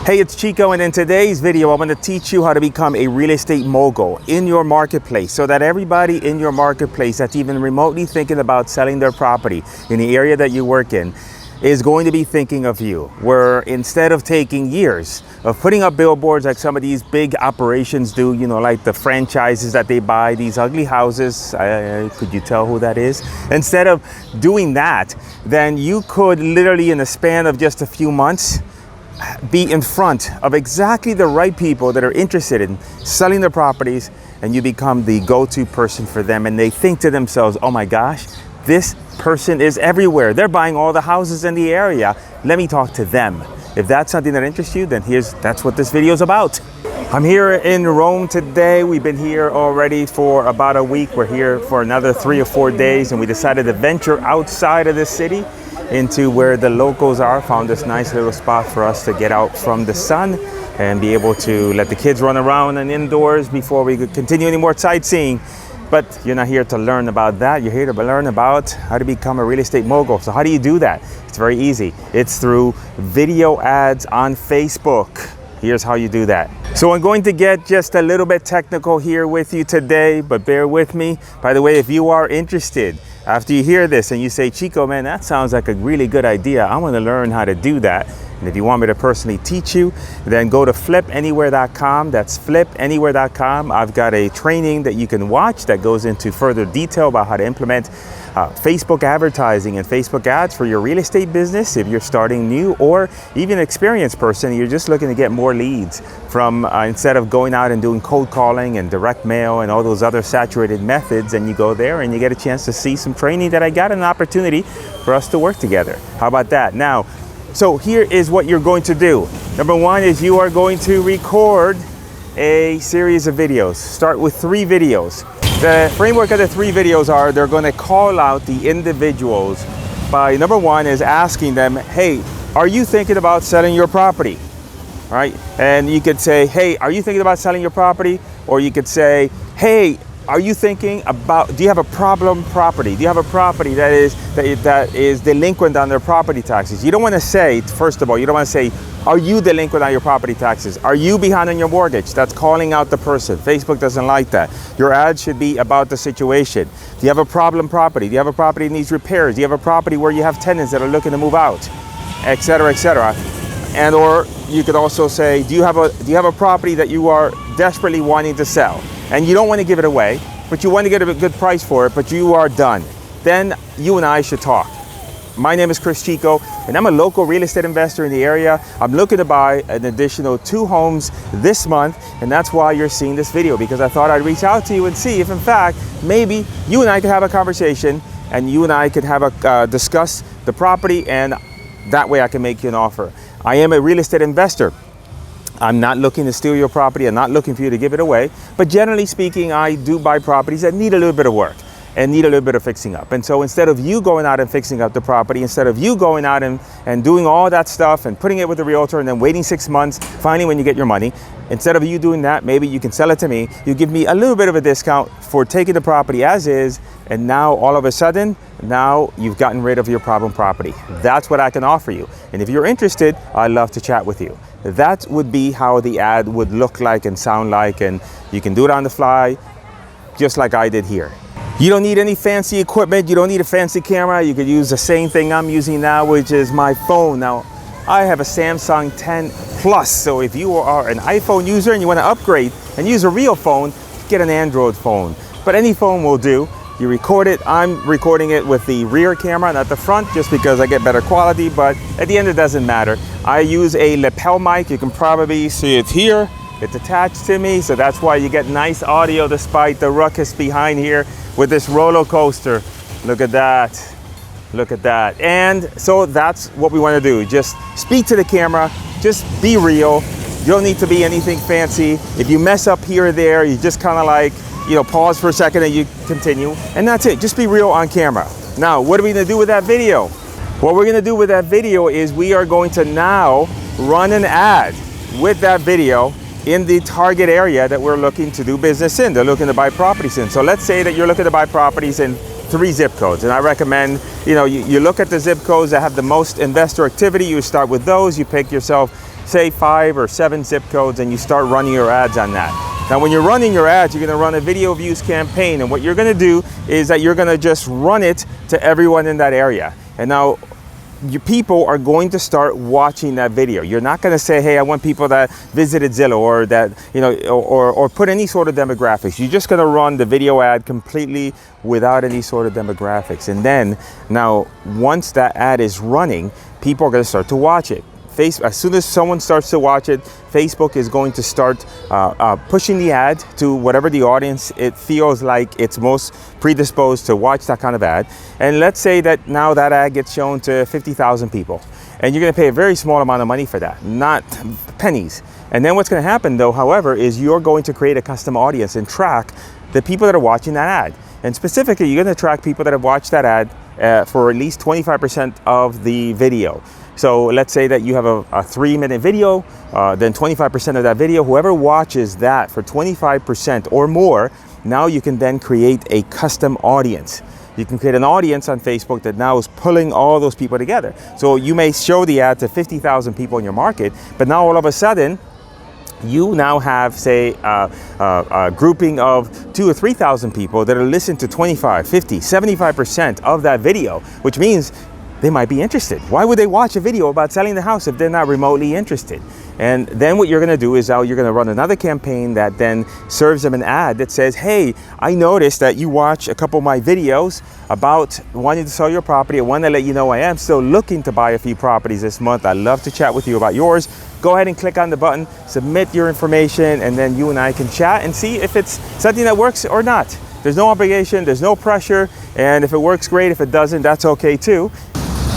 Hey, it's Chico, and in today's video, I'm going to teach you how to become a real estate mogul in your marketplace so that everybody in your marketplace that's even remotely thinking about selling their property in the area that you work in is going to be thinking of you, where instead of taking years of putting up billboards like some of these big operations do, you know, like the franchises that they buy, these ugly houses, could you tell who that is? Instead of doing that, then you could literally in the span of just a few months be in front of exactly the right people that are interested in selling their properties, and you become the go-to person for them, and they think to themselves, oh my gosh, this person is everywhere. They're buying all the houses in the area. Let me talk to them. If that's something that interests you, then that's what this video is about. I'm here in Rome today. We've been here already for about a week. We're here for another 3 or 4 days, and we decided to venture outside of the city into where the locals are. Found this nice little spot for us to get out from the sun and be able to let the kids run around and indoors before we could continue any more sightseeing. But you're not here to learn about that. You're here to learn about how to become a real estate mogul. So how do you do that? It's very easy. It's through video ads on Facebook. Here's how you do that. So I'm going to get just a little bit technical here with you today, but bear with me. By the way, if you are interested, after you hear this and you say, Chico, man, that sounds like a really good idea. I want to learn how to do that. And if you want me to personally teach you, then go to flipanywhere.com. That's flipanywhere.com. I've got a training that you can watch that goes into further detail about how to implement Facebook advertising and Facebook ads for your real estate business if you're starting new, or even an experienced person, you're just looking to get more leads from instead of going out and doing cold calling and direct mail and all those other saturated methods, and you go there and you get a chance to see some training that I got, an opportunity for us to work together. How about that? Now, so here is what you're going to do. Number one is you are going to record a series of videos. Start with 3 videos. The framework of the 3 videos are they're going to call out the individuals by, number one is asking them, hey, are you thinking about selling your property? All right? And you could say, hey, are you thinking about selling your property? Or you could say, hey, are you thinking about, do you have a problem property? Do you have a property that is delinquent on their property taxes? You don't want to say, first of all, you don't want to say, are you delinquent on your property taxes? Are you behind on your mortgage? That's calling out the person. Facebook doesn't like that. Your ad should be about the situation. Do you have a problem property? Do you have a property that needs repairs? Do you have a property where you have tenants that are looking to move out? Et cetera, et cetera. And or you could also say, do you have a property that you are desperately wanting to sell? And you don't want to give it away, but you want to get a good price for it, but you are done. Then you and I should talk. My name is Cris Chico, and I'm a local real estate investor in the area. I'm looking to buy an additional 2 homes this month, and that's why you're seeing this video, because I thought I'd reach out to you and see if, in fact, maybe you and I could have a conversation, and you and I could have discuss the property, and that way I can make you an offer. I am a real estate investor. I'm not looking to steal your property. I'm not looking for you to give it away. But generally speaking, I do buy properties that need a little bit of work and need a little bit of fixing up. And so instead of you going out and fixing up the property, instead of you going out and doing all that stuff and putting it with the realtor and then waiting 6 months, finally when you get your money, instead of you doing that, maybe you can sell it to me. You give me a little bit of a discount for taking the property as is, and now all of a sudden, now you've gotten rid of your problem property. That's what I can offer you. And if you're interested, I'd love to chat with you. That would be how the ad would look like and sound like, and you can do it on the fly, just like I did here. You don't need any fancy equipment. You don't need a fancy camera. You could use the same thing I'm using now, which is my phone. Now, I have a Samsung 10 Plus, so if you are an iPhone user and you want to upgrade and use a real phone, get an Android phone. But any phone will do. You record it. I'm recording it with the rear camera, not the front, just because I get better quality, but at the end it doesn't matter. I use a lapel mic. You can probably see it here. It's attached to me, so that's why you get nice audio despite the ruckus behind here with this roller coaster. Look at that. Look at that. And so that's what we want to do. Just speak to the camera. Just be real. You don't need to be anything fancy. If you mess up here or there, you just kind of like, you know, pause for a second and you continue. And that's it. Just be real on camera. Now, what are we going to do with that video? What we're going to do with that video is we are going to now run an ad with that video in the target area that we're looking to do business in. They're looking to buy properties in. So let's say that you're looking to buy properties in 3 zip codes, and I recommend, you look at the zip codes that have the most investor activity. You start with those. You pick yourself say 5 or 7 zip codes, and you start running your ads on that. Now, when you're running your ads, you're going to run a video views campaign, and what you're going to do is that you're going to just run it to everyone in that area. And now your people are going to start watching that video. You're not going to say, hey, I want people that visited Zillow, or that, you know, or put any sort of demographics. You're just going to run the video ad completely without any sort of demographics. And then now, once that ad is running, people are going to start to watch it. As soon as someone starts to watch it, Facebook is going to start pushing the ad to whatever the audience it feels like it's most predisposed to watch that kind of ad. And let's say that now that ad gets shown to 50,000 people, and you're going to pay a very small amount of money for that, not pennies. And then what's going to happen, though, however, is you're going to create a custom audience and track the people that are watching that ad. And specifically, you're going to track people that have watched that ad for at least 25% of the video. So let's say that you have a 3-minute video, then 25% of that video, whoever watches that for 25% or more, now you can then create a custom audience. You can create an audience on Facebook that now is pulling all those people together. So you may show the ad to 50,000 people in your market, but now all of a sudden, you now have, say, a grouping of 2,000 or 3,000 people that are listening to 25, 50, 75% of that video, which means they might be interested. Why would they watch a video about selling the house if they're not remotely interested? And then what you're going to do is now you're going to run another campaign that then serves them an ad that says, hey, I noticed that you watch a couple of my videos about wanting to sell your property. I want to let you know I am still looking to buy a few properties this month. I'd love to chat with you about yours. Go ahead and click on the button, submit your information, and then you and I can chat and see if it's something that works or not. There's no obligation, there's no pressure, and if it works, great. If it doesn't, that's okay too.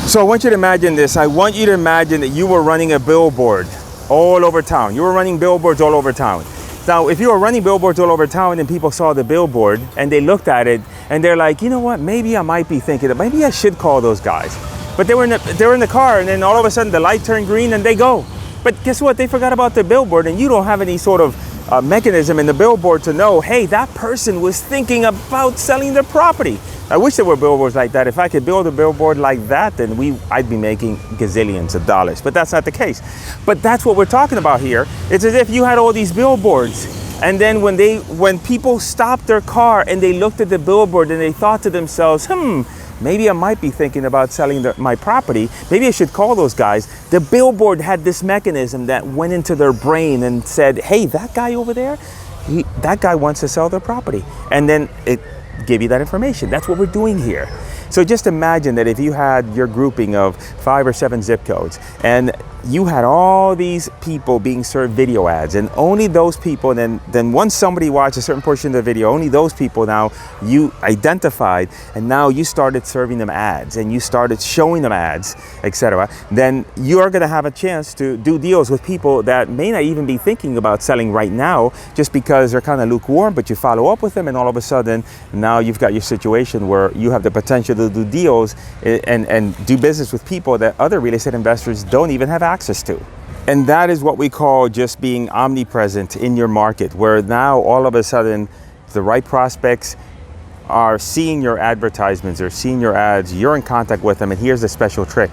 So I want you to imagine this. I want you to imagine that you were running a billboard all over town. You were running billboards all over town. Now, if you were running billboards all over town and people saw the billboard and they looked at it and they're like, you know what, maybe I might be thinking that maybe I should call those guys. But they were in the car, and then all of a sudden the light turned green and they go. But guess what? They forgot about the billboard, and you don't have any sort of mechanism in the billboard to know, hey, that person was thinking about selling their property. I wish there were billboards like that. If I could build a billboard like that, then I'd be making gazillions of dollars. But that's not the case. But that's what we're talking about here. It's as if you had all these billboards, and then when people stopped their car and they looked at the billboard and they thought to themselves, maybe I might be thinking about selling my property. Maybe I should call those guys. The billboard had this mechanism that went into their brain and said, hey, that guy over there, that guy wants to sell their property. And then it gave you that information. That's what we're doing here. So just imagine that if you had your grouping of 5 or 7 zip codes, and you had all these people being served video ads, and only those people, and then once somebody watched a certain portion of the video, only those people now you identified, and now you started serving them ads, and you started showing them ads, etc. Then you are going to have a chance to do deals with people that may not even be thinking about selling right now, just because they're kind of lukewarm, but you follow up with them, and all of a sudden now you've got your situation where you have the potential to do deals and do business with people that other real estate investors don't even have access to. And that is what we call just being omnipresent in your market, where now all of a sudden the right prospects are seeing your advertisements or seeing your ads, you're in contact with them. And here's the special trick.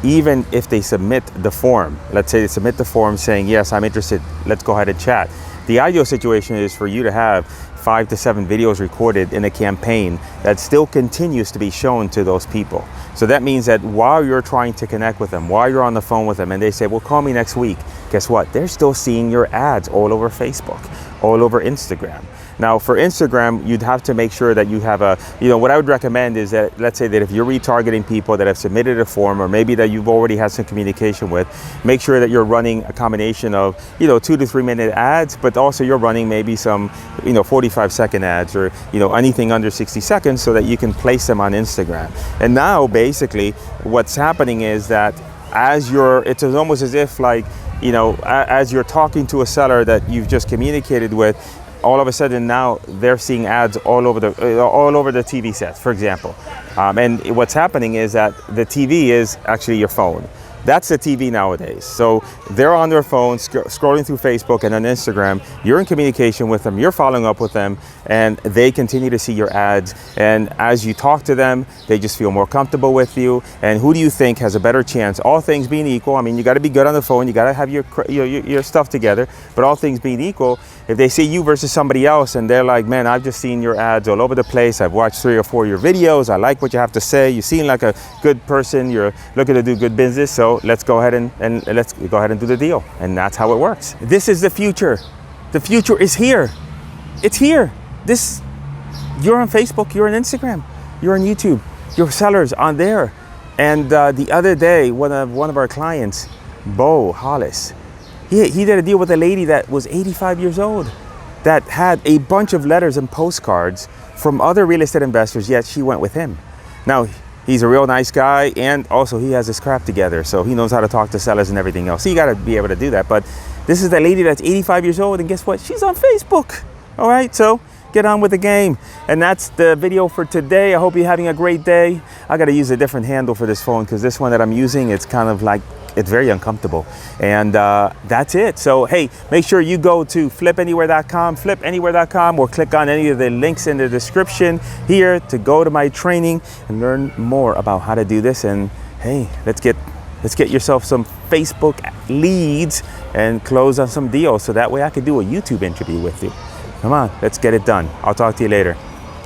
Even if they submit the form, let's say they submit the form saying, yes, I'm interested, let's go ahead and chat. The ideal situation is for you to have 5 to 7 videos recorded in a campaign that still continues to be shown to those people. So that means that while you're trying to connect with them, while you're on the phone with them, and they say, well, call me next week, guess what? They're still seeing your ads all over Facebook, all over Instagram. Now, for Instagram, you'd have to make sure that you have what I would recommend is that, let's say that if you're retargeting people that have submitted a form, or maybe that you've already had some communication with, make sure that you're running a combination of, 2 to 3 minute ads, but also you're running maybe some, 45-second ads, or, anything under 60 seconds, so that you can place them on Instagram. And now, basically, what's happening is that it's almost as if as you're talking to a seller that you've just communicated with, all of a sudden now they're seeing ads all over the TV sets, for example. And what's happening is that the TV is actually your phone. That's the TV nowadays. So they're on their phone scrolling through Facebook and on Instagram. You're in communication with them, you're following up with them, and they continue to see your ads. And as you talk to them, they just feel more comfortable with you. And who do you think has a better chance? All things being equal, I mean, you got to be good on the phone, you got to have your stuff together, but all things being equal, if they see you versus somebody else and they're like, man, I've just seen your ads all over the place, I've watched 3 or 4 of your videos, I like what you have to say, you seem like a good person, you're looking to do good business, so let's go ahead and let's go ahead and do the deal. And that's how it works. This is the future. The future is here. It's here. You're on Facebook, you're on Instagram, you're on YouTube, your sellers on there. And the other day, one of our clients, Bo Hollis, he did a deal with a lady that was 85 years old that had a bunch of letters and postcards from other real estate investors, yet she went with him. Now, he's a real nice guy, and also he has his crap together, so he knows how to talk to sellers and everything else. So you got to be able to do that. But this is the lady that's 85 years old, and guess what? She's on Facebook. All right, so get on with the game. And that's the video for today. I hope you're having a great day. I got to use a different handle for this phone because this one that I'm using, it's kind of like, it's very uncomfortable. And that's it. So, hey, make sure you go to flipanywhere.com, or click on any of the links in the description here to go to my training and learn more about how to do this. And hey, let's get yourself some Facebook leads and close on some deals, so that way I could do a YouTube interview with you. Come on, let's get it done. I'll talk to you later.